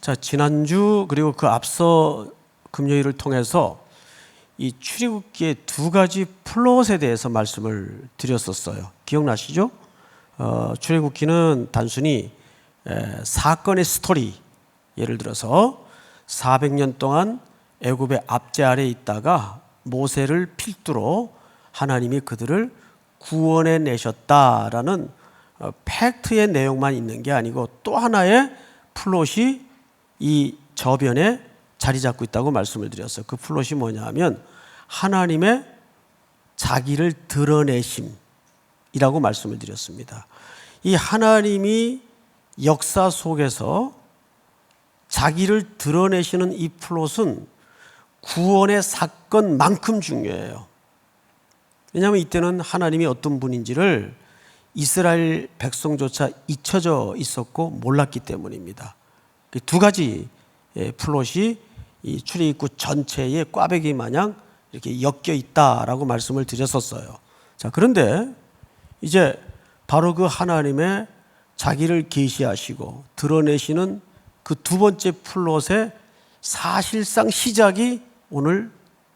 자, 지난주 그리고 그 앞서 금요일을 통해서 이 출애굽기의 두 가지 플롯에 대해서 말씀을 드렸었어요. 기억나시죠? 출애굽기는 단순히 사건의 스토리, 예를 들어서 400년 동안 애굽의 압제 아래에 있다가 모세를 필두로 하나님이 그들을 구원해 내셨다라는 팩트의 내용만 있는 게 아니고 또 하나의 플롯이 이 저변에 자리 잡고 있다고 말씀을 드렸어요. 그 플롯이 뭐냐면 하나님의 자기를 드러내심이라고 말씀을 드렸습니다. 이 하나님이 역사 속에서 자기를 드러내시는 이 플롯은 구원의 사건만큼 중요해요. 왜냐하면 이때는 하나님이 어떤 분인지를 이스라엘 백성조차 잊혀져 있었고 몰랐기 때문입니다. 두 가지 플롯이 이 출애굽기 전체의 꽈배기 마냥 이렇게 엮여 있다라고 말씀을 드렸었어요. 자, 그런데 이제 바로 그 하나님의 자기를 계시하시고 드러내시는 그 두 번째 플롯의 사실상 시작이 오늘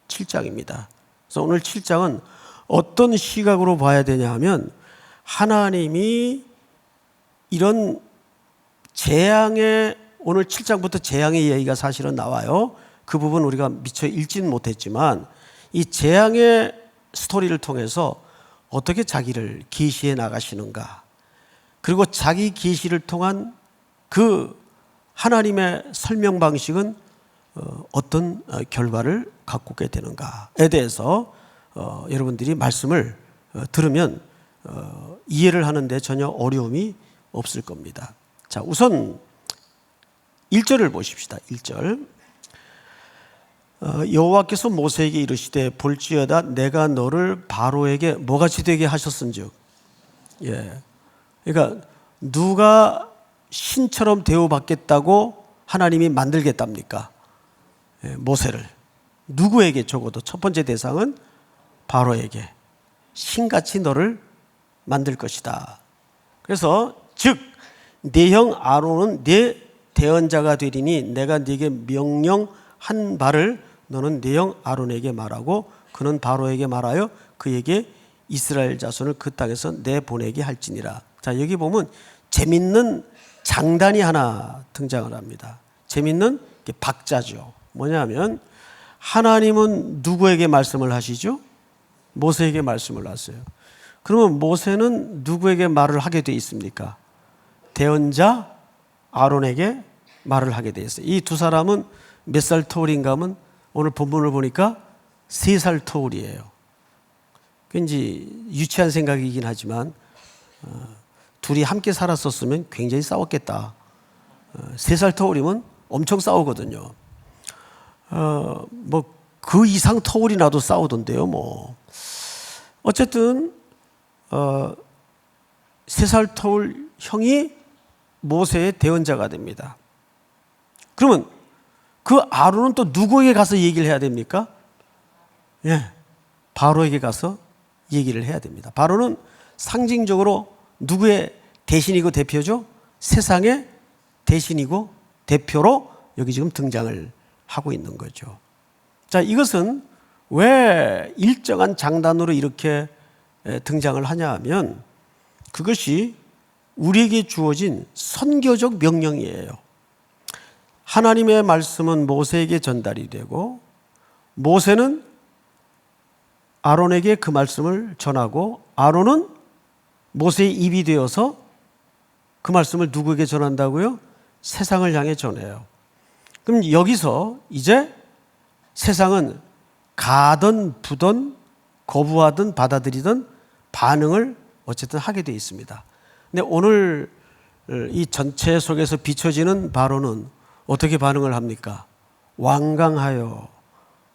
7장입니다. 그래서 오늘 7장은 어떤 시각으로 봐야 되냐 하면 하나님이 이런 재앙의 오늘 7장부터 재앙의 이야기가 사실은 나와요. 그 부분 우리가 미처 읽지는 못했지만 이 재앙의 스토리를 통해서 어떻게 자기를 계시해 나가시는가, 그리고 자기 계시를 통한 그 하나님의 설명 방식은 어떤 결과를 갖고 오게 되는가에 대해서 여러분들이 말씀을 들으면 이해를 하는데 전혀 어려움이 없을 겁니다. 자, 우선 1절을 보십시다. 1절. 여호와께서 모세에게 이르시되 볼지어다 내가 너를 바로에게 뭐같이 되게 하셨은즉. 예. 그러니까 누가 신처럼 대우받겠다고 하나님이 만들겠답니까? 예, 모세를. 누구에게? 적어도 첫 번째 대상은 바로에게 신같이 너를 만들 것이다. 그래서 즉 내 형 아론은 내 대언자가 되리니 내가 네게 명령한 바를 너는 네 형 아론에게 말하고 그는 바로에게 말하여 그에게 이스라엘 자손을 그 땅에서 내보내게 할지니라. 자, 여기 보면 재밌는 장단이 하나 등장을 합니다. 재밌는 박자죠. 뭐냐면 하나님은 누구에게 말씀을 하시죠? 모세에게 말씀을 하세요. 그러면 모세는 누구에게 말을 하게 돼 있습니까? 대언자 아론에게 말을 하게 돼 있어요. 이 두 사람은 몇 살 터울인가 하면 오늘 본문을 보니까 3살 터울이에요. 굉장히 유치한 생각이긴 하지만 둘이 함께 살았었으면 굉장히 싸웠겠다. 3살 터울이면 엄청 싸우거든요. 뭐 그 이상 터울이 나도 싸우던데요. 뭐 어쨌든 3살 터울 형이 모세의 대언자가 됩니다. 그러면 그 아론은 또 누구에게 가서 얘기를 해야 됩니까? 예, 바로에게 가서 얘기를 해야 됩니다. 바로는 상징적으로 누구의 대신이고 대표죠? 세상의 대신이고 대표로 여기 지금 등장을 하고 있는 거죠. 자, 이것은 왜 일정한 장단으로 이렇게 등장을 하냐 하면 그것이 우리에게 주어진 선교적 명령이에요. 하나님의 말씀은 모세에게 전달이 되고 모세는 아론에게 그 말씀을 전하고 아론은 모세의 입이 되어서 그 말씀을 누구에게 전한다고요? 세상을 향해 전해요. 그럼 여기서 이제 세상은 가든 부든 거부하든 받아들이든 반응을 어쨌든 하게 되어 있습니다. 근데 오늘 이 전체 속에서 비춰지는 바로는 어떻게 반응을 합니까? 완강하여,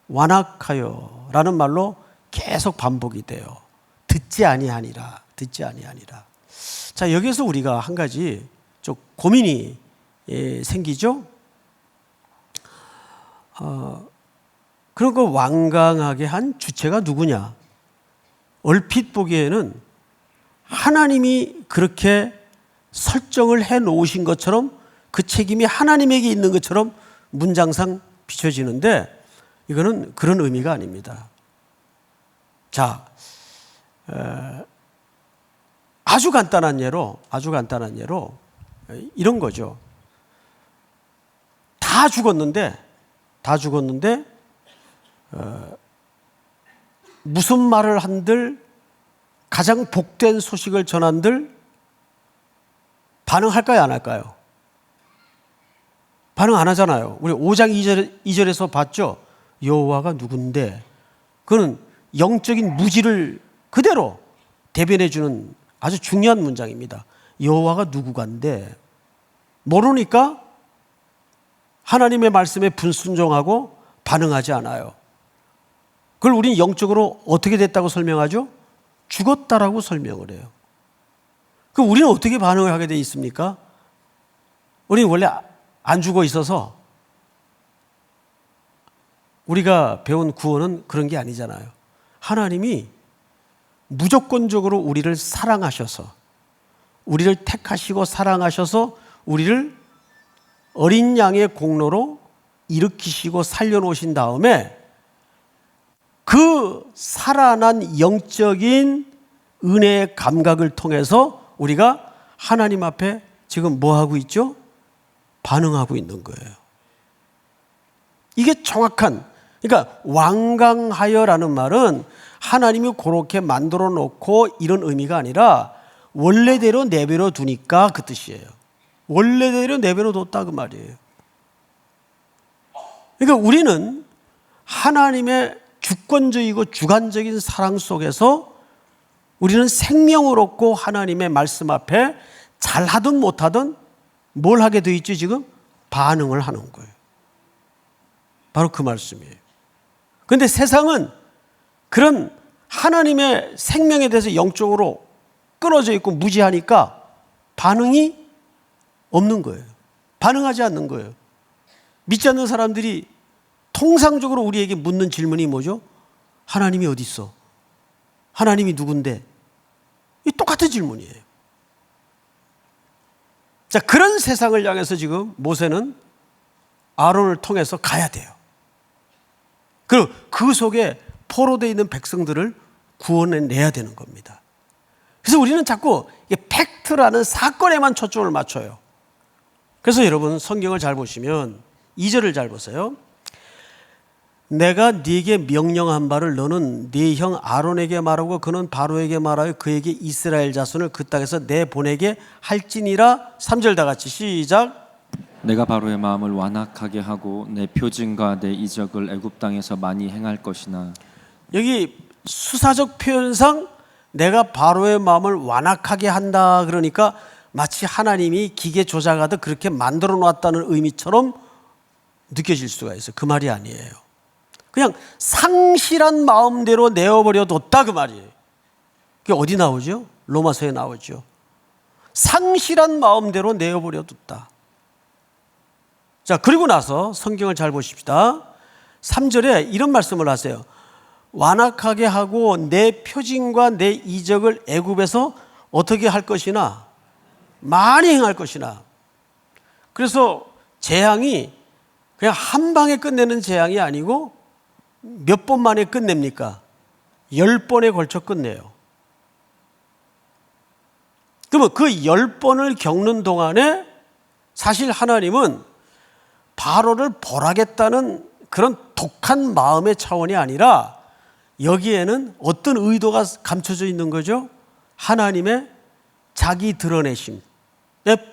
완악하여 라는 말로 계속 반복이 돼요. 듣지 아니하니라, 듣지 아니하니라. 자, 여기서 우리가 한 가지 좀 고민이 생기죠? 그런 거 완강하게 한 주체가 누구냐? 얼핏 보기에는 하나님이 그렇게 설정을 해 놓으신 것처럼 그 책임이 하나님에게 있는 것처럼 문장상 비춰지는데 이거는 그런 의미가 아닙니다. 자, 아주 간단한 예로 이런 거죠. 다 죽었는데 무슨 말을 한들 가장 복된 소식을 전한들 반응할까요, 안 할까요? 반응 안 하잖아요. 우리 5장 2절에서 봤죠? 여호와가 누군데? 그는 영적인 무지를 그대로 대변해 주는 아주 중요한 문장입니다. 여호와가 누구간데? 모르니까 하나님의 말씀에 불순종하고 반응하지 않아요. 그걸 우리는 영적으로 어떻게 됐다고 설명하죠? 죽었다라고 설명을 해요. 그럼 우리는 어떻게 반응을 하게 돼 있습니까? 우리는 원래 안 죽어 있어서 우리가 배운 구원은 그런 게 아니잖아요. 하나님이 무조건적으로 우리를 사랑하셔서, 우리를 택하시고 사랑하셔서 우리를 어린 양의 공로로 일으키시고 살려놓으신 다음에 그 살아난 영적인 은혜의 감각을 통해서 우리가 하나님 앞에 지금 뭐 하고 있죠? 반응하고 있는 거예요. 이게 정확한, 그러니까 완강하여라는 말은 하나님이 그렇게 만들어 놓고 이런 의미가 아니라 원래대로 내버려 두니까 그 뜻이에요. 원래대로 내버려 뒀다 그 말이에요. 그러니까 우리는 하나님의 주권적이고 주관적인 사랑 속에서 우리는 생명을 얻고 하나님의 말씀 앞에 잘하든 못하든 뭘 하게 돼 있지 지금? 반응을 하는 거예요. 바로 그 말씀이에요. 그런데 세상은 그런 하나님의 생명에 대해서 영적으로 끊어져 있고 무지하니까 반응이 없는 거예요. 반응하지 않는 거예요. 믿지 않는 사람들이 통상적으로 우리에게 묻는 질문이 뭐죠? 하나님이 어디 있어? 하나님이 누군데? 이 똑같은 질문이에요. 자, 그런 세상을 향해서 지금 모세는 아론을 통해서 가야 돼요. 그리고 그 속에 포로되어 있는 백성들을 구원해내야 되는 겁니다. 그래서 우리는 자꾸 팩트라는 사건에만 초점을 맞춰요. 그래서 여러분 성경을 잘 보시면 2절을 잘 보세요. 내가 네게 명령한 바를 너는 네 형 아론에게 말하고 그는 바로에게 말하여 그에게 이스라엘 자손을 그 땅에서 내보내게 할지니라. 3절 다 같이 시작. 내가 바로의 마음을 완악하게 하고 내 표징과 내 이적을 애굽 땅에서 많이 행할 것이나. 여기 수사적 표현상 내가 바로의 마음을 완악하게 한다 그러니까 마치 하나님이 기계 조작하듯 그렇게 만들어 놨다는 의미처럼 느껴질 수가 있어요. 그 말이 아니에요. 그냥 상실한 마음대로 내어버려 뒀다 그 말이에요. 그게 어디 나오죠? 로마서에 나오죠. 상실한 마음대로 내어버려 뒀다. 자, 그리고 나서 성경을 잘 보십시다. 3절에 이런 말씀을 하세요. 완악하게 하고 내 표징과 내 이적을 애굽에서 어떻게 할 것이나 많이 행할 것이나. 그래서 재앙이 그냥 한 방에 끝내는 재앙이 아니고 몇 번 만에 끝냅니까? 10번에 걸쳐 끝내요. 그러면 그 10번을 겪는 동안에 사실 하나님은 바로를 벌하겠다는 그런 독한 마음의 차원이 아니라 여기에는 어떤 의도가 감춰져 있는 거죠? 하나님의 자기 드러내심의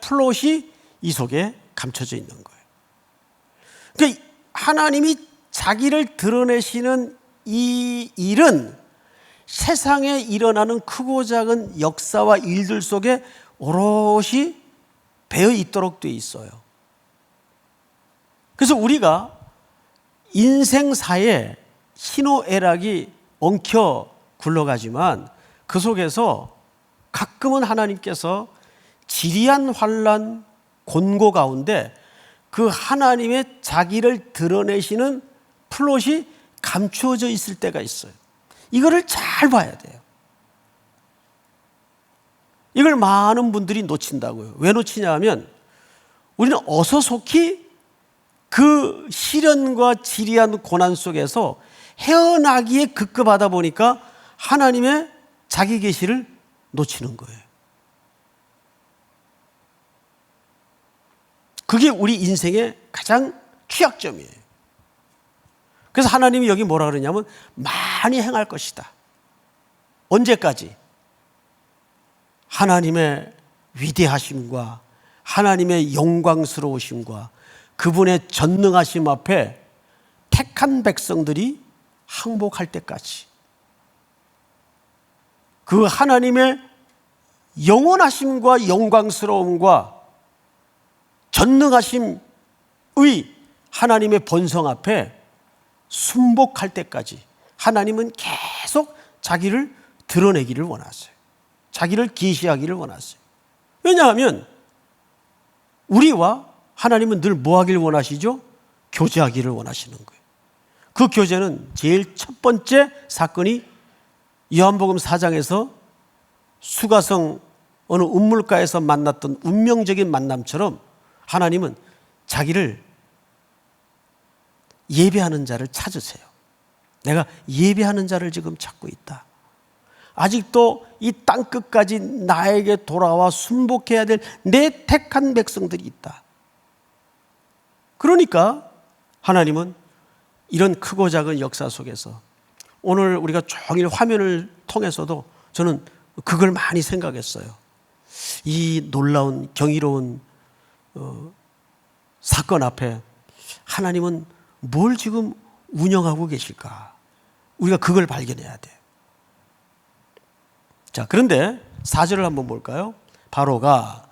플롯이 이 속에 감춰져 있는 거예요. 그러니까 하나님이 자기를 드러내시는 이 일은 세상에 일어나는 크고 작은 역사와 일들 속에 오롯이 배어 있도록 되어 있어요. 그래서 우리가 인생사에 희노애락이 엉켜 굴러가지만 그 속에서 가끔은 하나님께서 지리한 환난, 곤고 가운데 그 하나님의 자기를 드러내시는 플롯이 감추어져 있을 때가 있어요. 이거를 잘 봐야 돼요. 이걸 많은 분들이 놓친다고요. 왜 놓치냐 하면 우리는 어서 속히 그 시련과 지리한 고난 속에서 헤어나기에 급급하다 보니까 하나님의 자기 계시를 놓치는 거예요. 그게 우리 인생의 가장 취약점이에요. 그래서 하나님이 여기 뭐라 그러냐면 많이 행할 것이다. 언제까지? 하나님의 위대하심과 하나님의 영광스러우심과 그분의 전능하심 앞에 택한 백성들이 항복할 때까지, 그 하나님의 영원하심과 영광스러움과 전능하심의 하나님의 본성 앞에 순복할 때까지 하나님은 계속 자기를 드러내기를 원하세요. 자기를 계시하기를 원하세요. 왜냐하면 우리와 하나님은 늘 뭐 하기를 원하시죠? 교제하기를 원하시는 거예요. 그 교제는 제일 첫 번째 사건이 요한복음 4장에서 수가성 어느 운물가에서 만났던 운명적인 만남처럼 하나님은 자기를 예배하는 자를 찾으세요. 내가 예배하는 자를 지금 찾고 있다. 아직도 이 땅끝까지 나에게 돌아와 순복해야 될 내 택한 백성들이 있다. 그러니까 하나님은 이런 크고 작은 역사 속에서 오늘 우리가 종일 화면을 통해서도 저는 그걸 많이 생각했어요. 이 놀라운 경이로운 사건 앞에 하나님은 뭘 지금 운영하고 계실까? 우리가 그걸 발견해야 돼. 자, 그런데 4절을 한번 볼까요? 바로가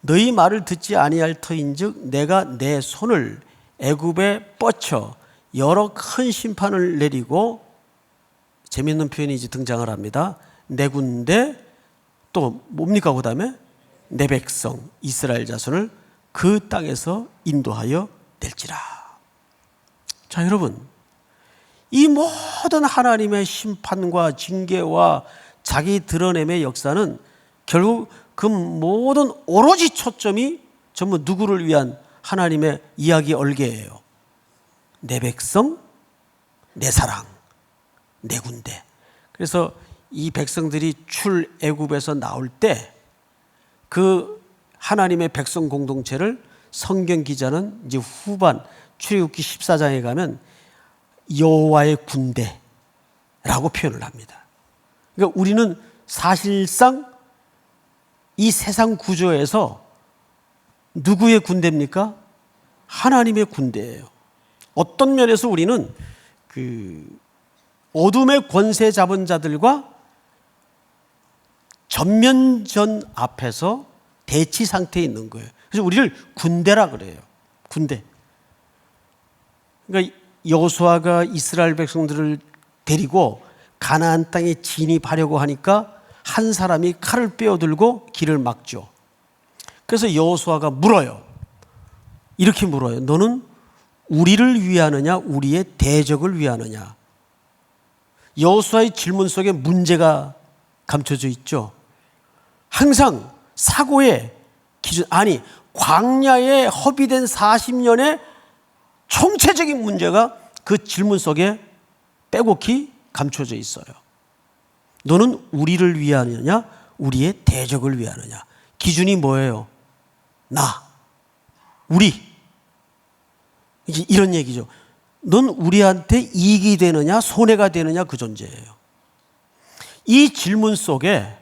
너희 말을 듣지 아니할 터인즉 내가 내 손을 애굽에 뻗쳐 여러 큰 심판을 내리고, 재미있는 표현이 이제 등장을 합니다. 내 군대, 또 뭡니까 그 다음에? 내 백성 이스라엘 자손을 그 땅에서 인도하여 낼지라. 자, 여러분, 이 모든 하나님의 심판과 징계와 자기 드러냄의 역사는 결국 그 모든 오로지 초점이 전부 누구를 위한 하나님의 이야기 얼개예요. 내 백성, 내 사랑, 내 군대. 그래서 이 백성들이 출애굽에서 나올 때 그 하나님의 백성 공동체를 성경 기자는 이제 후반 출애굽기 14장에 가면 여호와의 군대라고 표현을 합니다. 그러니까 우리는 사실상 이 세상 구조에서 누구의 군대입니까? 하나님의 군대예요. 어떤 면에서 우리는 그 어둠의 권세 잡은 자들과 전면전 앞에서 대치 상태에 있는 거예요. 그래서 우리를 군대라 그래요. 군대. 그러니까 여호수아가 이스라엘 백성들을 데리고 가나안 땅에 진입하려고 하니까 한 사람이 칼을 빼어들고 길을 막죠. 그래서 여호수아가 물어요. 이렇게 물어요. 너는 우리를 위하느냐 우리의 대적을 위하느냐? 여호수아의 질문 속에 문제가 감춰져 있죠. 항상 사고의 기준, 아니 광야에 허비된 40년의 총체적인 문제가 그 질문 속에 빼곡히 감춰져 있어요. 너는 우리를 위하느냐 우리의 대적을 위하느냐? 기준이 뭐예요? 나, 우리. 이런 얘기죠. 넌 우리한테 이익이 되느냐 손해가 되느냐 그 존재예요. 이 질문 속에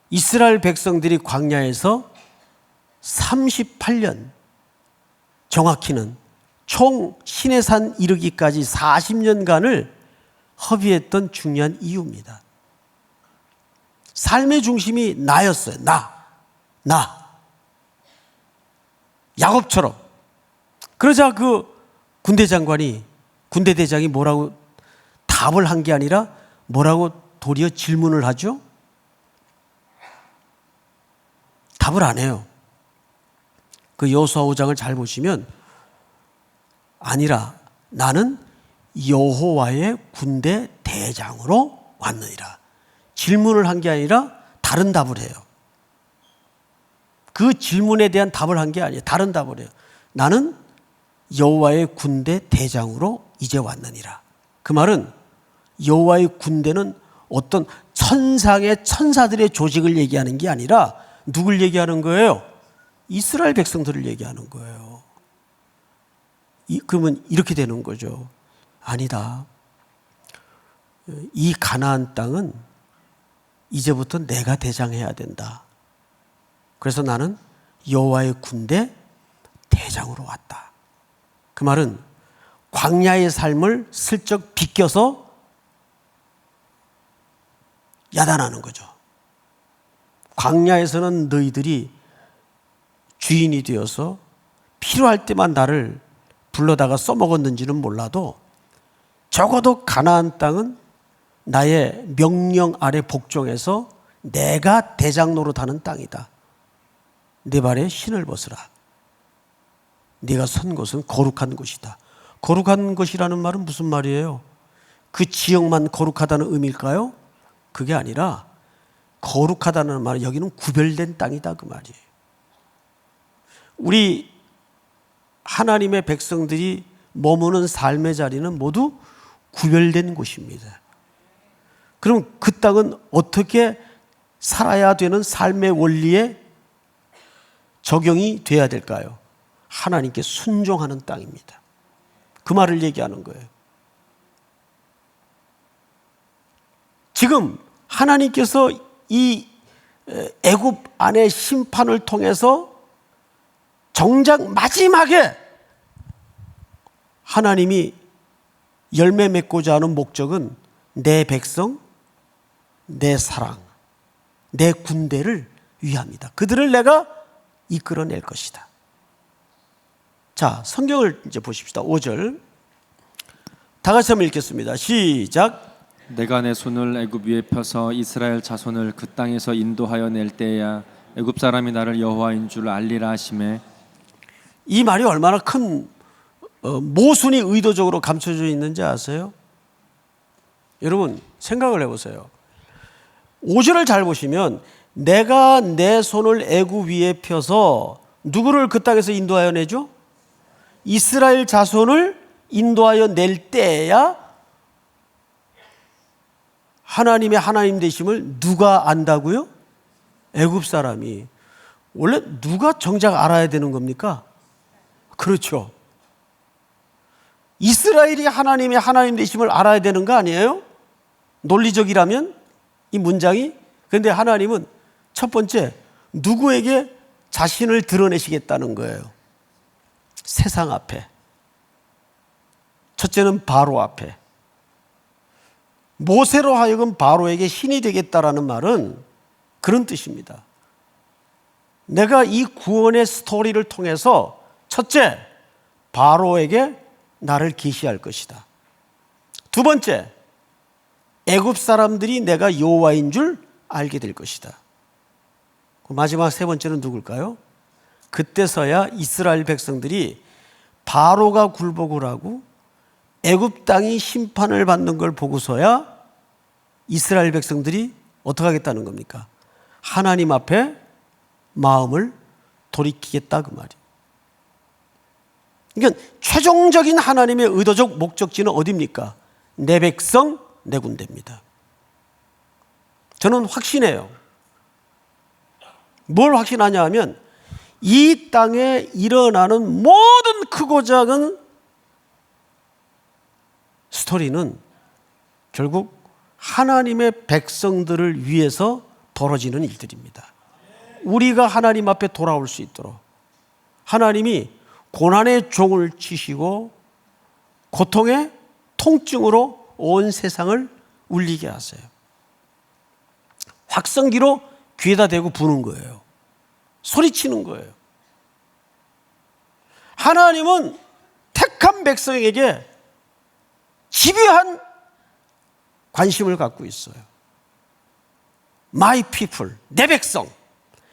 이스라엘 백성들이 광야에서 38년, 정확히는 총 시내산 이르기까지 40년간을 허비했던 중요한 이유입니다. 삶의 중심이 나였어요. 나. 야곱처럼. 그러자 그 군대 대장이 뭐라고 답을 한 게 아니라 뭐라고 도리어 질문을 하죠? 답을 안 해요. 그 여호수아 5장을 잘 보시면 아니라 나는 여호와의 군대 대장으로 왔느니라. 질문을 한 게 아니라 다른 답을 해요. 그 질문에 대한 답을 한 게 아니에요. 다른 답을 해요. 나는 여호와의 군대 대장으로 이제 왔느니라. 그 말은 여호와의 군대는 어떤 천상의 천사들의 조직을 얘기하는 게 아니라 누굴 얘기하는 거예요? 이스라엘 백성들을 얘기하는 거예요. 그러면 이렇게 되는 거죠. 아니다. 이 가나안 땅은 이제부터 내가 대장해야 된다. 그래서 나는 여호와의 군대 대장으로 왔다. 그 말은 광야의 삶을 슬쩍 비껴서 야단하는 거죠. 광야에서는 너희들이 주인이 되어서 필요할 때만 나를 불러다가 써먹었는지는 몰라도 적어도 가나안 땅은 나의 명령 아래 복종해서 내가 대장 노릇하는 땅이다. 내 발에 신을 벗으라. 네가 선 곳은 거룩한 곳이다. 거룩한 것이라는 말은 무슨 말이에요? 그 지역만 거룩하다는 의미일까요? 그게 아니라 거룩하다는 말은 여기는 구별된 땅이다 그 말이에요. 우리 하나님의 백성들이 머무는 삶의 자리는 모두 구별된 곳입니다. 그럼 그 땅은 어떻게 살아야 되는 삶의 원리에 적용이 돼야 될까요? 하나님께 순종하는 땅입니다. 그 말을 얘기하는 거예요. 지금 하나님께서 이 애굽 안의 심판을 통해서 정작 마지막에 하나님이 열매 맺고자 하는 목적은 내 백성, 내 사랑, 내 군대를 위함이다. 그들을 내가 이끌어낼 것이다. 자, 성경을 이제 보십시다. 5절 다 같이 한번 읽겠습니다. 시작. 내가 내 손을 애굽 위에 펴서 이스라엘 자손을 그 땅에서 인도하여 낼 때야 애굽 사람이 나를 여호와인 줄 알리라 하시매. 이 말이 얼마나 큰 모순이 의도적으로 감춰져 있는지 아세요? 여러분 생각을 해보세요. 5절을 잘 보시면 내가 내 손을 애굽 위에 펴서 누구를 그 땅에서 인도하여 내죠? 이스라엘 자손을 인도하여 낼 때야 하나님의 하나님 되심을 누가 안다고요? 애굽 사람이. 원래 누가 정작 알아야 되는 겁니까? 그렇죠. 이스라엘이 하나님의 하나님 되심을 알아야 되는 거 아니에요? 논리적이라면 이 문장이. 그런데 하나님은 첫 번째 누구에게 자신을 드러내시겠다는 거예요? 세상 앞에. 첫째는 바로 앞에. 모세로 하여금 바로에게 신이 되겠다라는 말은 그런 뜻입니다. 내가 이 구원의 스토리를 통해서 첫째, 바로에게 나를 계시할 것이다. 두 번째, 애굽 사람들이 내가 여호와인 줄 알게 될 것이다. 마지막 세 번째는 누굴까요? 그때서야 이스라엘 백성들이 바로가 굴복을 하고 애굽 땅이 심판을 받는 걸 보고서야 이스라엘 백성들이 어떻게 하겠다는 겁니까? 하나님 앞에 마음을 돌이키겠다 그 말이에요. 그러니까 최종적인 하나님의 의도적 목적지는 어디입니까? 내 백성, 내 군대입니다. 저는 확신해요. 뭘 확신하냐 하면 이 땅에 일어나는 모든 크고 작은 스토리는 결국 하나님의 백성들을 위해서 벌어지는 일들입니다. 우리가 하나님 앞에 돌아올 수 있도록 하나님이 고난의 종을 치시고 고통의 통증으로 온 세상을 울리게 하세요. 확성기로 귀에다 대고 부는 거예요. 소리치는 거예요. 하나님은 택한 백성에게 집요한 관심을 갖고 있어요. My people, 내 백성.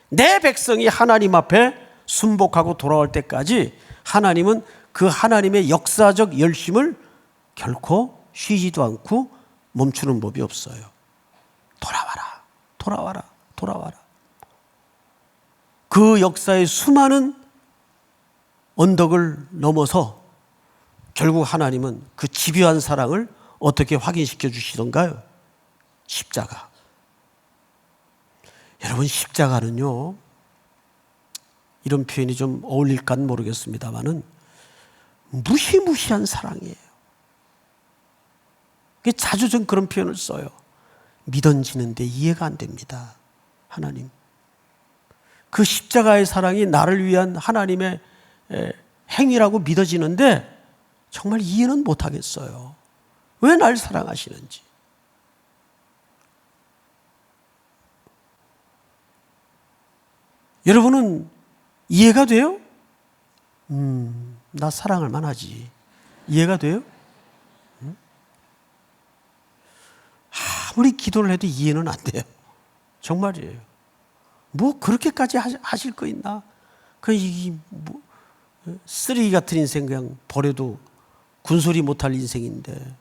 내 백성이 하나님 앞에 순복하고 돌아올 때까지 하나님은 그 하나님의 역사적 열심을 결코 쉬지도 않고 멈추는 법이 없어요. 돌아와라, 돌아와라, 돌아와라. 그 역사의 수많은 언덕을 넘어서 결국 하나님은 그 집요한 사랑을 어떻게 확인시켜 주시던가요? 십자가. 여러분, 십자가는요, 이런 표현이 좀 어울릴까는 모르겠습니다만은 무시무시한 사랑이에요. 자주 전 그런 표현을 써요. 믿어지는데 이해가 안 됩니다. 하나님. 그 십자가의 사랑이 나를 위한 하나님의 행위라고 믿어지는데 정말 이해는 못하겠어요. 왜 날 사랑하시는지. 여러분은 이해가 돼요? 나 사랑할 만하지. 이해가 돼요? 아무리 기도를 해도 이해는 안 돼요. 정말이에요. 뭐 그렇게까지 하실 거 있나? 쓰레기 같은 인생 그냥 버려도 군소리 못할 인생인데.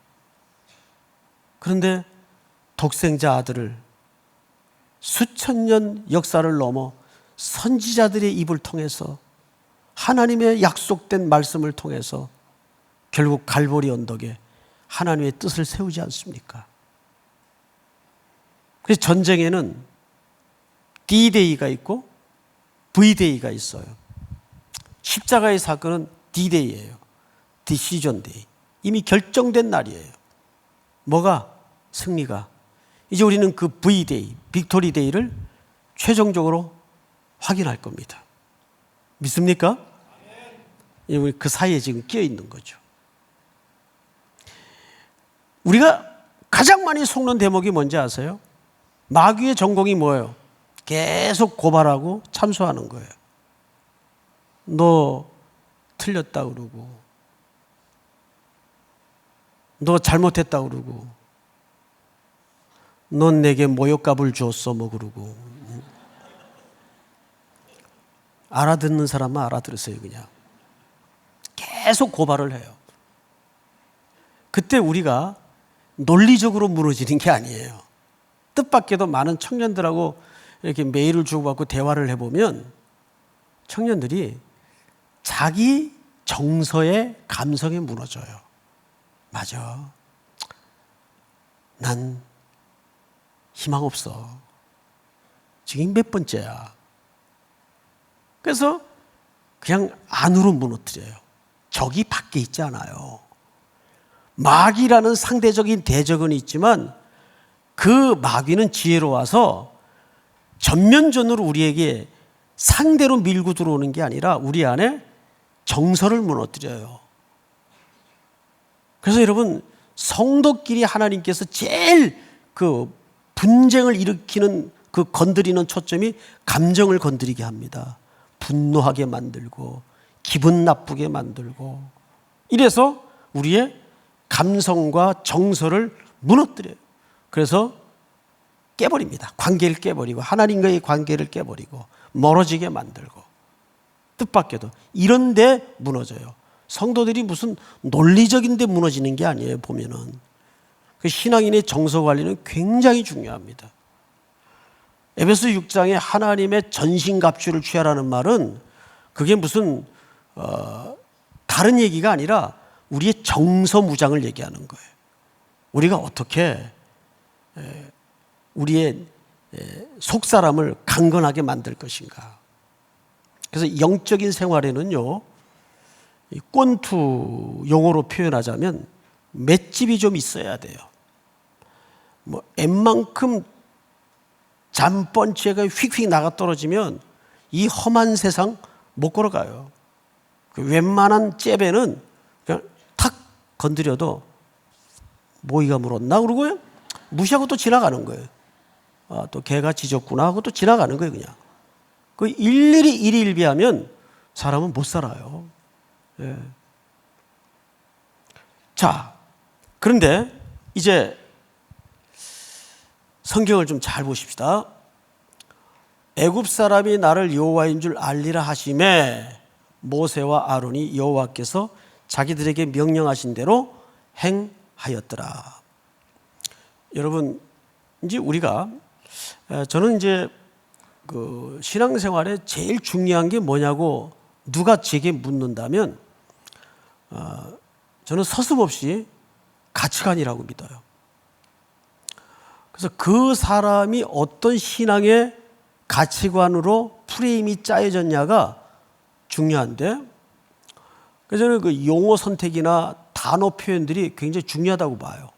그런데 독생자 아들을 수천 년 역사를 넘어 선지자들의 입을 통해서 하나님의 약속된 말씀을 통해서 결국 갈보리 언덕에 하나님의 뜻을 세우지 않습니까? 그래서 전쟁에는 D-Day가 있고 V-Day가 있어요. 십자가의 사건은 D-Day예요. Decision Day. 이미 결정된 날이에요. 뭐가? 승리가. 이제 우리는 그 V-Day, 빅토리 데이를 최종적으로 확인할 겁니다. 믿습니까? 우리 그 사이에 지금 끼어 있는 거죠. 우리가 가장 많이 속는 대목이 뭔지 아세요? 마귀의 전공이 뭐예요? 계속 고발하고 참소하는 거예요. 너 틀렸다 그러고, 너 잘못했다 그러고, 넌 내게 모욕값을 줬어 뭐 그러고. 알아듣는 사람은 알아들으세요. 그냥 계속 고발을 해요. 그때 우리가 논리적으로 무너지는 게 아니에요. 뜻밖에도 많은 청년들하고 이렇게 메일을 주고받고 대화를 해보면 청년들이 자기 정서의 감성에 무너져요. 맞아. 난 희망 없어. 지금 몇 번째야. 그래서 그냥 안으로 무너뜨려요. 적이 밖에 있지 않아요. 마귀라는 상대적인 대적은 있지만 그 마귀는 지혜로워서 전면전으로 우리에게 상대로 밀고 들어오는 게 아니라 우리 안에 정서를 무너뜨려요. 그래서 여러분, 성도끼리 하나님께서 제일 그 분쟁을 일으키는 그 건드리는 초점이 감정을 건드리게 합니다. 분노하게 만들고 기분 나쁘게 만들고, 이래서 우리의 감성과 정서를 무너뜨려요. 그래서 깨버립니다. 관계를 깨버리고 하나님과의 관계를 깨버리고 멀어지게 만들고, 뜻밖에도 이런 데 무너져요. 성도들이 무슨 논리적인 데 무너지는 게 아니에요. 보면은 그 신앙인의 정서 관리는 굉장히 중요합니다. 에베소 6장에 하나님의 전신갑주를 취하라는 말은 그게 무슨 다른 얘기가 아니라 우리의 정서 무장을 얘기하는 거예요. 우리가 어떻게 우리의 속사람을 강건하게 만들 것인가. 그래서 영적인 생활에는요, 꼰투 용어로 표현하자면 맷집이 좀 있어야 돼요. 뭐 웬만큼 잠번치가 휙휙 나가 떨어지면 이 험한 세상 못 걸어가요. 그 웬만한 잽에는 그냥 탁 건드려도 모이가 물었나 그러고요, 무시하고 또 지나가는 거예요. 아, 또 개가 짖었구나 하고 또 지나가는 거예요. 그냥 그 일일이 일일비하면 사람은 못 살아요. 예. 자, 그런데 이제 성경을 좀 잘 보십시다. 애굽 사람이 나를 여호와인 줄 알리라 하심에 모세와 아론이 여호와께서 자기들에게 명령하신 대로 행하였더라. 여러분, 이제 우리가, 저는 이제 그 신앙생활에 제일 중요한 게 뭐냐고 누가 제게 묻는다면 저는 서슴없이 가치관이라고 믿어요. 그래서 그 사람이 어떤 신앙의 가치관으로 프레임이 짜여졌냐가 중요한데, 그래서 저는 그 용어 선택이나 단어 표현들이 굉장히 중요하다고 봐요.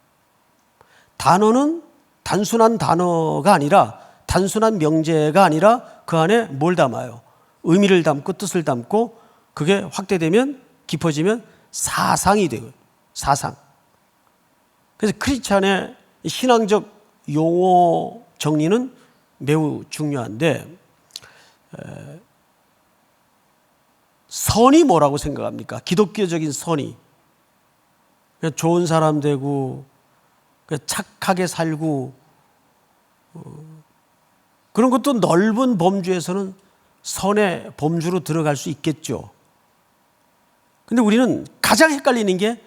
단어는 단순한 단어가 아니라, 단순한 명제가 아니라 그 안에 뭘 담아요? 의미를 담고 뜻을 담고, 그게 확대되면, 깊어지면 사상이 되고요. 사상. 그래서 크리스찬의 신앙적 용어 정리는 매우 중요한데, 선이 뭐라고 생각합니까? 기독교적인 선이. 그냥 좋은 사람 되고, 착하게 살고, 그런 것도 넓은 범주에서는 선의 범주로 들어갈 수 있겠죠. 근데 우리는 가장 헷갈리는 게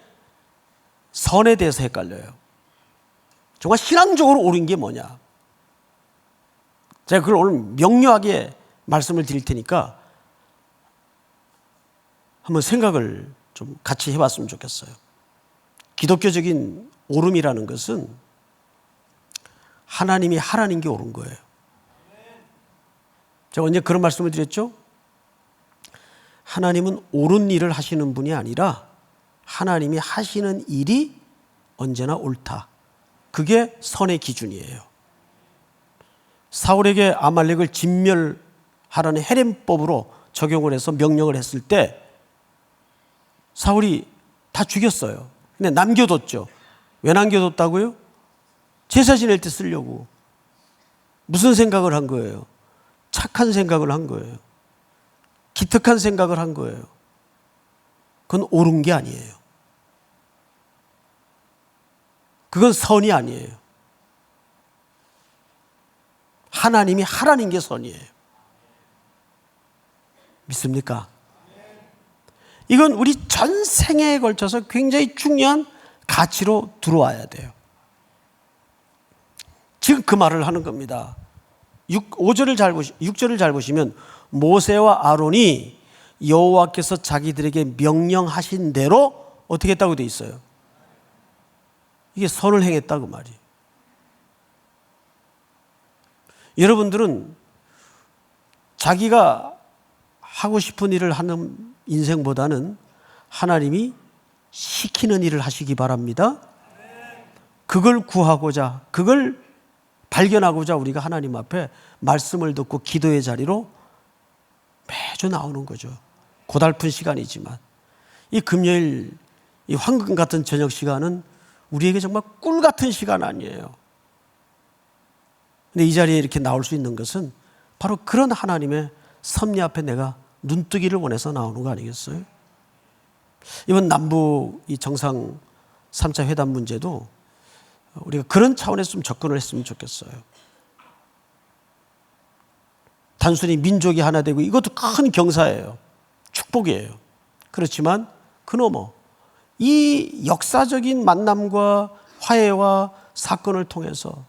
선에 대해서 헷갈려요. 정말 신앙적으로 옳은 게 뭐냐. 제가 그걸 오늘 명료하게 말씀을 드릴 테니까 한번 생각을 좀 같이 해봤으면 좋겠어요. 기독교적인 옳음이라는 것은 하나님이 하라는 게 옳은 거예요. 제가 언제 그런 말씀을 드렸죠? 하나님은 옳은 일을 하시는 분이 아니라 하나님이 하시는 일이 언제나 옳다. 그게 선의 기준이에요. 사울에게 아말렉을 진멸하라는 헤렘법으로 적용을 해서 명령을 했을 때 사울이 다 죽였어요. 근데 남겨뒀죠. 왜 남겨뒀다고요? 제사 지낼 때 쓰려고. 무슨 생각을 한 거예요? 착한 생각을 한 거예요. 기특한 생각을 한 거예요. 그건 옳은 게 아니에요. 그건 선이 아니에요. 하나님이 하라는 게 선이에요. 믿습니까? 이건 우리 전생에 걸쳐서 굉장히 중요한 가치로 들어와야 돼요. 지금 그 말을 하는 겁니다. 6절을 잘 보시면 모세와 아론이 여호와께서 자기들에게 명령하신 대로 어떻게 했다고 되어 있어요? 이게 선을 행했다고 말이에요. 여러분들은 자기가 하고 싶은 일을 하는 인생보다는 하나님이 시키는 일을 하시기 바랍니다. 그걸 구하고자, 그걸 발견하고자 우리가 하나님 앞에 말씀을 듣고 기도의 자리로 매주 나오는 거죠. 고달픈 시간이지만 이 금요일 이 황금 같은 저녁 시간은 우리에게 정말 꿀 같은 시간 아니에요. 근데 이 자리에 이렇게 나올 수 있는 것은 바로 그런 하나님의 섭리 앞에 내가 눈뜨기를 원해서 나오는 거 아니겠어요? 이번 남북 이 정상 3차 회담 문제도 우리가 그런 차원에서 좀 접근을 했으면 좋겠어요. 단순히 민족이 하나 되고 이것도 큰 경사예요. 축복이에요. 그렇지만 그 너머 이 역사적인 만남과 화해와 사건을 통해서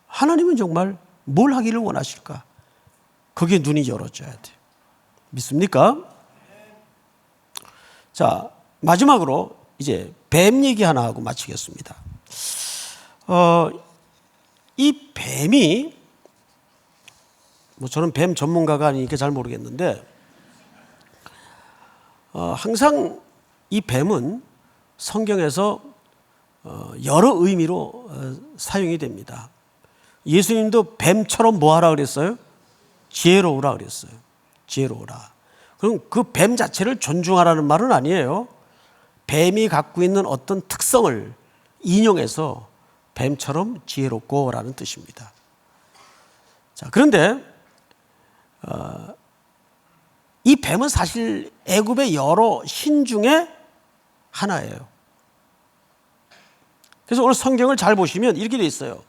하나님은 정말 뭘 하기를 원하실까? 거기에 눈이 열어져야 돼요. 믿습니까? 자, 마지막으로 이제 뱀 얘기 하나 하고 마치겠습니다. 이 뱀이 저는 뱀 전문가가 아니니까 잘 모르겠는데 항상 이 뱀은 성경에서 여러 의미로 사용이 됩니다. 예수님도 뱀처럼 뭐 하라 그랬어요? 지혜로우라 그랬어요. 지혜로우라. 그럼 그 뱀 자체를 존중하라는 말은 아니에요. 뱀이 갖고 있는 어떤 특성을 인용해서 뱀처럼 지혜롭고라는 뜻입니다. 자, 그런데 이 뱀은 사실 애굽의 여러 신 중에 하나예요. 그래서 오늘 성경을 잘 보시면 이렇게 돼 있어요.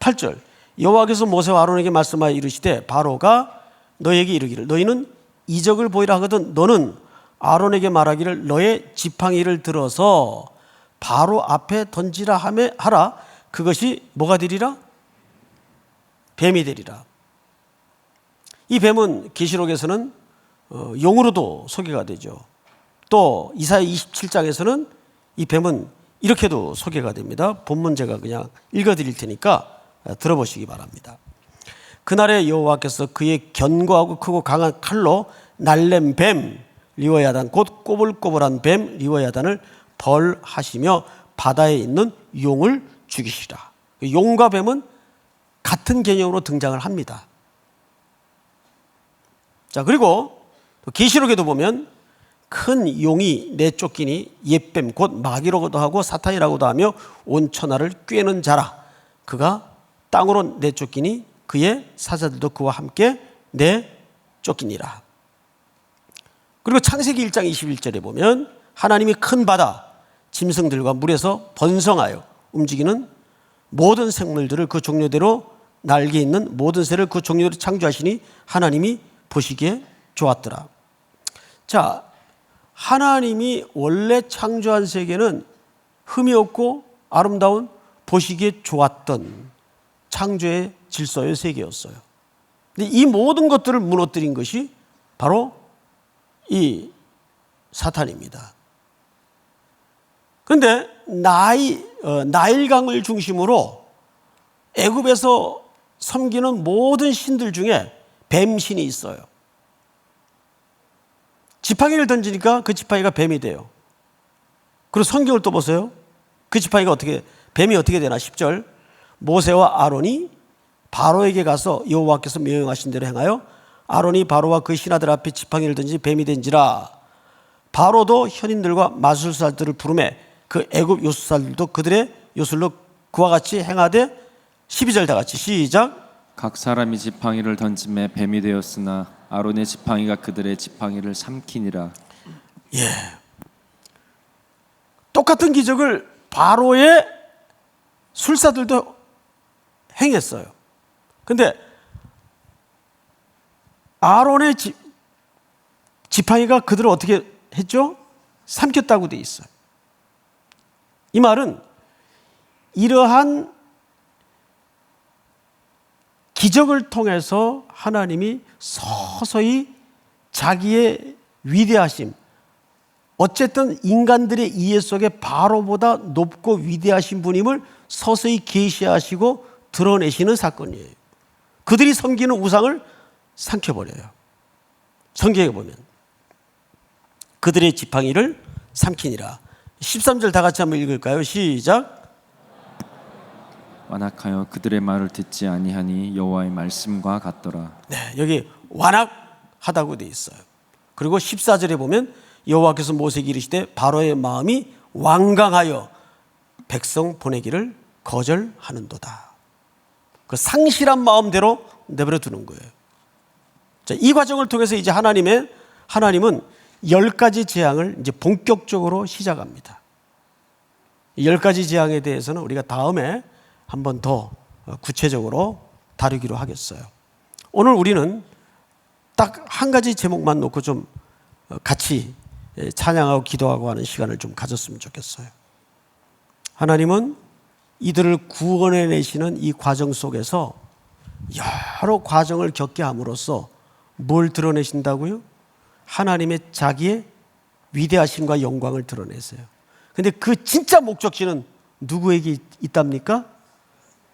8절 여호와께서 모세와 아론에게 말씀하여 이르시되 바로가 너에게 이르기를 너희는 이적을 보이라 하거든 너는 아론에게 말하기를 너의 지팡이를 들어서 바로 앞에 던지라 하라 그것이 뭐가 되리라? 뱀이 되리라. 이 뱀은 계시록에서는 용으로도 소개가 되죠. 또 이사야 27장에서는 이 뱀은 이렇게도 소개가 됩니다. 본문 제가 그냥 읽어드릴 테니까 들어보시기 바랍니다. 그날에 여호와께서 그의 견고하고 크고 강한 칼로 날렘 뱀 리워야단 곧 꼬불꼬불한 뱀 리워야단을 벌하시며 바다에 있는 용을 죽이시라. 용과 뱀은 같은 개념으로 등장을 합니다. 자, 그리고 계시록에도 보면 큰 용이 내쫓기니 옛뱀 곧 마귀라고도 하고 사탄이라고도 하며 온 천하를 꿰는 자라. 그가 땅으로 내쫓기니 그의 사자들도 그와 함께 내쫓기니라. 그리고 창세기 1장 21절에 보면 하나님이 큰 바다 짐승들과 물에서 번성하여 움직이는 모든 생물들을 그 종류대로 날개 있는 모든 새를 그 종류대로 창조하시니 하나님이 보시기에 좋았더라. 자, 하나님이 원래 창조한 세계는 흠이 없고 아름다운 보시기에 좋았던 창조의 질서의 세계였어요. 근데 이 모든 것들을 무너뜨린 것이 바로 이 사탄입니다. 그런데 나일강을 중심으로 애굽에서 섬기는 모든 신들 중에 뱀신이 있어요. 지팡이를 던지니까 그 지팡이가 뱀이 돼요. 그리고 성경을 또 보세요. 그 지팡이가 뱀이 어떻게 되나? 10절 모세와 아론이 바로에게 가서 여호와께서 명령하신 대로 행하여 아론이 바로와 그 신하들 앞에 지팡이를 던지 뱀이 된지라. 바로도 현인들과 마술사들을 부르매 그 애굽 요술사들도 그들의 요술로 그와 같이 행하되 12절 다 같이 시작. 각 사람이 지팡이를 던짐에 뱀이 되었으나 아론의 지팡이가 그들의 지팡이를 삼키니라. 예. 똑같은 기적을 바로의 술사들도 행했어요. 근데 아론의 지팡이가 그들을 어떻게 했죠? 삼켰다고 돼 있어요. 이 말은 이러한 기적을 통해서 하나님이 서서히 자기의 위대하심, 어쨌든 인간들의 이해 속에 바로보다 높고 위대하신 분임을 서서히 계시하시고 드러내시는 사건이에요. 그들이 섬기는 우상을 삼켜버려요. 성경에 보면 그들의 지팡이를 삼키니라. 13절 다 같이 한번 읽을까요? 시작. 완악하여 그들의 말을 듣지 아니하니 여호와의 말씀과 같더라. 네, 여기 완악하다고 돼 있어요. 그리고 14절에 보면 여호와께서 모세에게 이르시되 바로의 마음이 완강하여 백성 보내기를 거절하는도다. 그 상실한 마음대로 내버려 두는 거예요. 자, 이 과정을 통해서 이제 하나님은 10가지 재앙을 이제 본격적으로 시작합니다. 10가지 재앙에 대해서는 우리가 다음에 한 번 더 구체적으로 다루기로 하겠어요. 오늘 우리는 딱 한 가지 제목만 놓고 좀 같이 찬양하고 기도하고 하는 시간을 좀 가졌으면 좋겠어요. 하나님은 이들을 구원해내시는 이 과정 속에서 여러 과정을 겪게 함으로써 뭘 드러내신다고요? 하나님의 자기의 위대하심과 영광을 드러내세요. 근데 그 진짜 목적지는 누구에게 있답니까?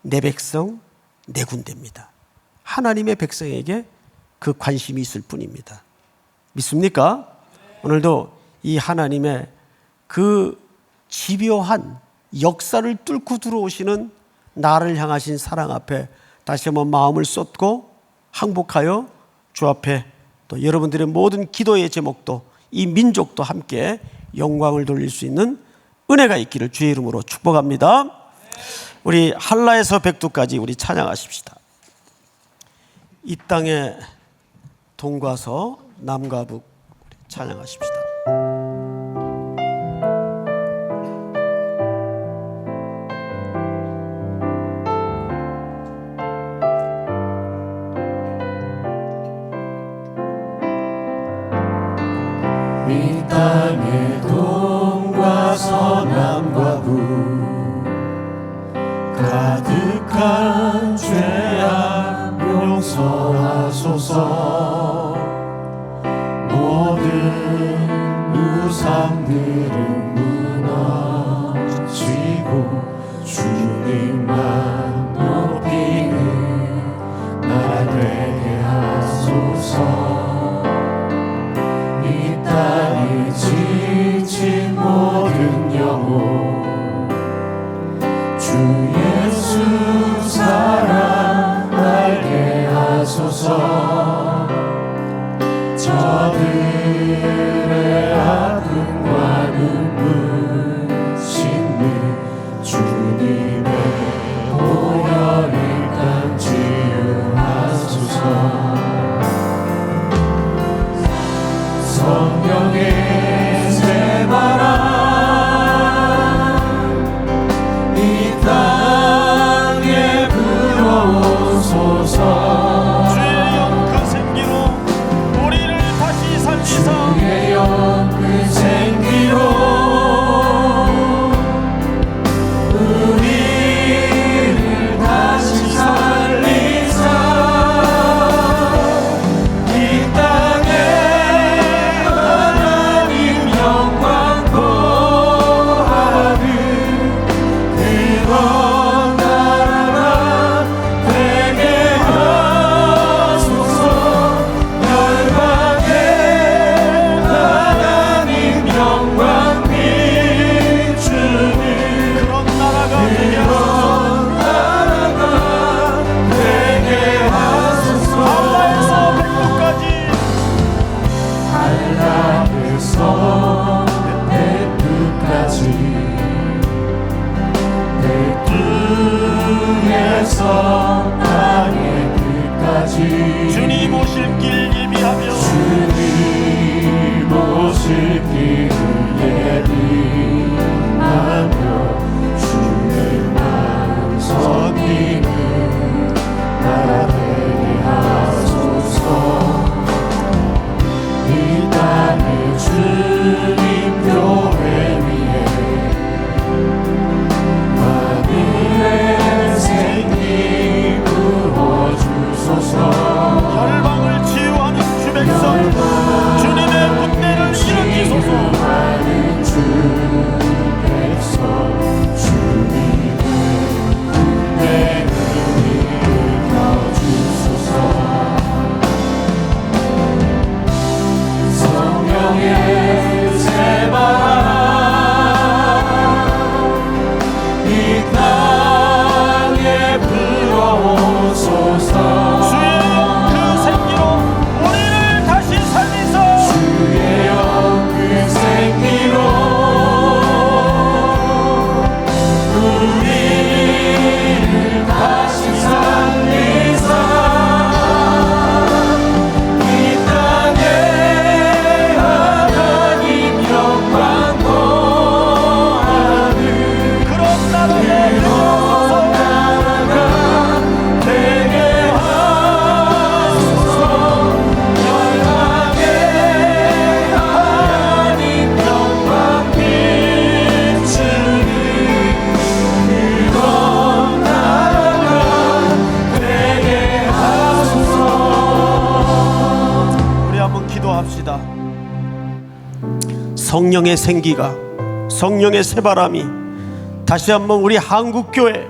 내 백성, 내 군대입니다. 하나님의 백성에게 그 관심이 있을 뿐입니다. 믿습니까? 오늘도 이 하나님의 그 집요한 역사를 뚫고 들어오시는 나를 향하신 사랑 앞에 다시 한번 마음을 쏟고 항복하여 주 앞에 또 여러분들의 모든 기도의 제목도 이 민족도 함께 영광을 돌릴 수 있는 은혜가 있기를 주의 이름으로 축복합니다. 우리 한라에서 백두까지 우리 찬양하십시다. 이 땅의 동과 서 남과 북 찬양하십시다. 이 땅의 동과 서남과 북 가득한 죄악 용서 용서하소서. 모든 우상들은 무너지고 주님만 높이는 나라 되게 하소서. 이 땅에 지친 모든 영혼 주 예수 사랑 알게 하소서. 저들의 아픔과 눈물 씻는 주님의 보혈을 땅 치유하소서. 성령의 새바람 이 땅에 불어오소서. 주의 영 그 생기로 우리를 다시 살리사 주의 영 그 생기로 우리를 다시 살리사. 이 땅에 하나님 영광 거하는 그런 나라가 되게 하소서. 열방에 하나님 영광 비추는 그런 나라가 되게 하소서. 나라가 되게 하소서. 한라에서 백두까지 한라에서 백두까지 백두에서 땅의 끝까지 주님 오실 길 예비하며 주님 오실 길을 예비하며 주의 마음 섬기는 나라 되게 하소서. 이 땅에 주님 교회 위에 하늘의 생기 부어주소서. 열방을 치유하는 주 백성 주님의 군대를 일으키소서. 치유하는 주 백성 주님의 군대를 일으켜주소서. 성령의 새바람 이 땅에 불어오소서. 주의 영 그 생기로 우리를 다시 살리사 주의 영 그 생기로 우리를 다시 살리사. 이 땅에 하나님 영광 거하는 그런 나라가 되게 하소서. 되게 하소서. 열방에 하나님 영광 비추는 그런 나라가 되게 하소서. 우리 한번 기도합시다. 성령의 생기가 성령의 새바람이 다시 한번 우리 한국교회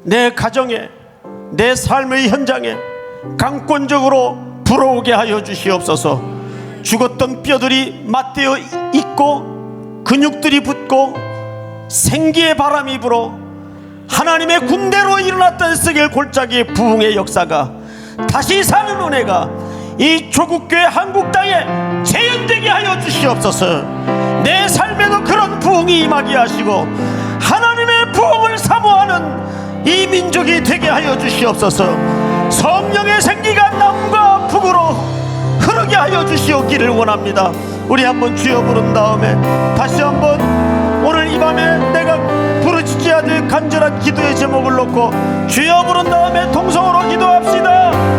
내 가정에 내 삶의 현장에 강권적으로 불어오게 하여 주시옵소서. 죽었던 뼈들이 맞대어 있고 근육들이 붙고 생기의 바람이 불어 하나님의 군대로 일어났던 에스겔 골짜기의 부흥의 역사가 다시 사는 은혜가 이 조국교회 한국 땅에 재현되게 하여 주시옵소서. 내 삶에도 그런 부흥이 임하게 하시고 하나님의 부흥을 사모하는 이 민족이 되게 하여 주시옵소서. 성령의 생기가 남과 북으로 흐르게 하여 주시옵기를 원합니다. 우리 한번 주여 부른 다음에 다시 한번 오늘 이 밤에 내가 부르짖어야 될 간절한 기도의 제목을 놓고 주여 부른 다음에 통성으로 기도합시다.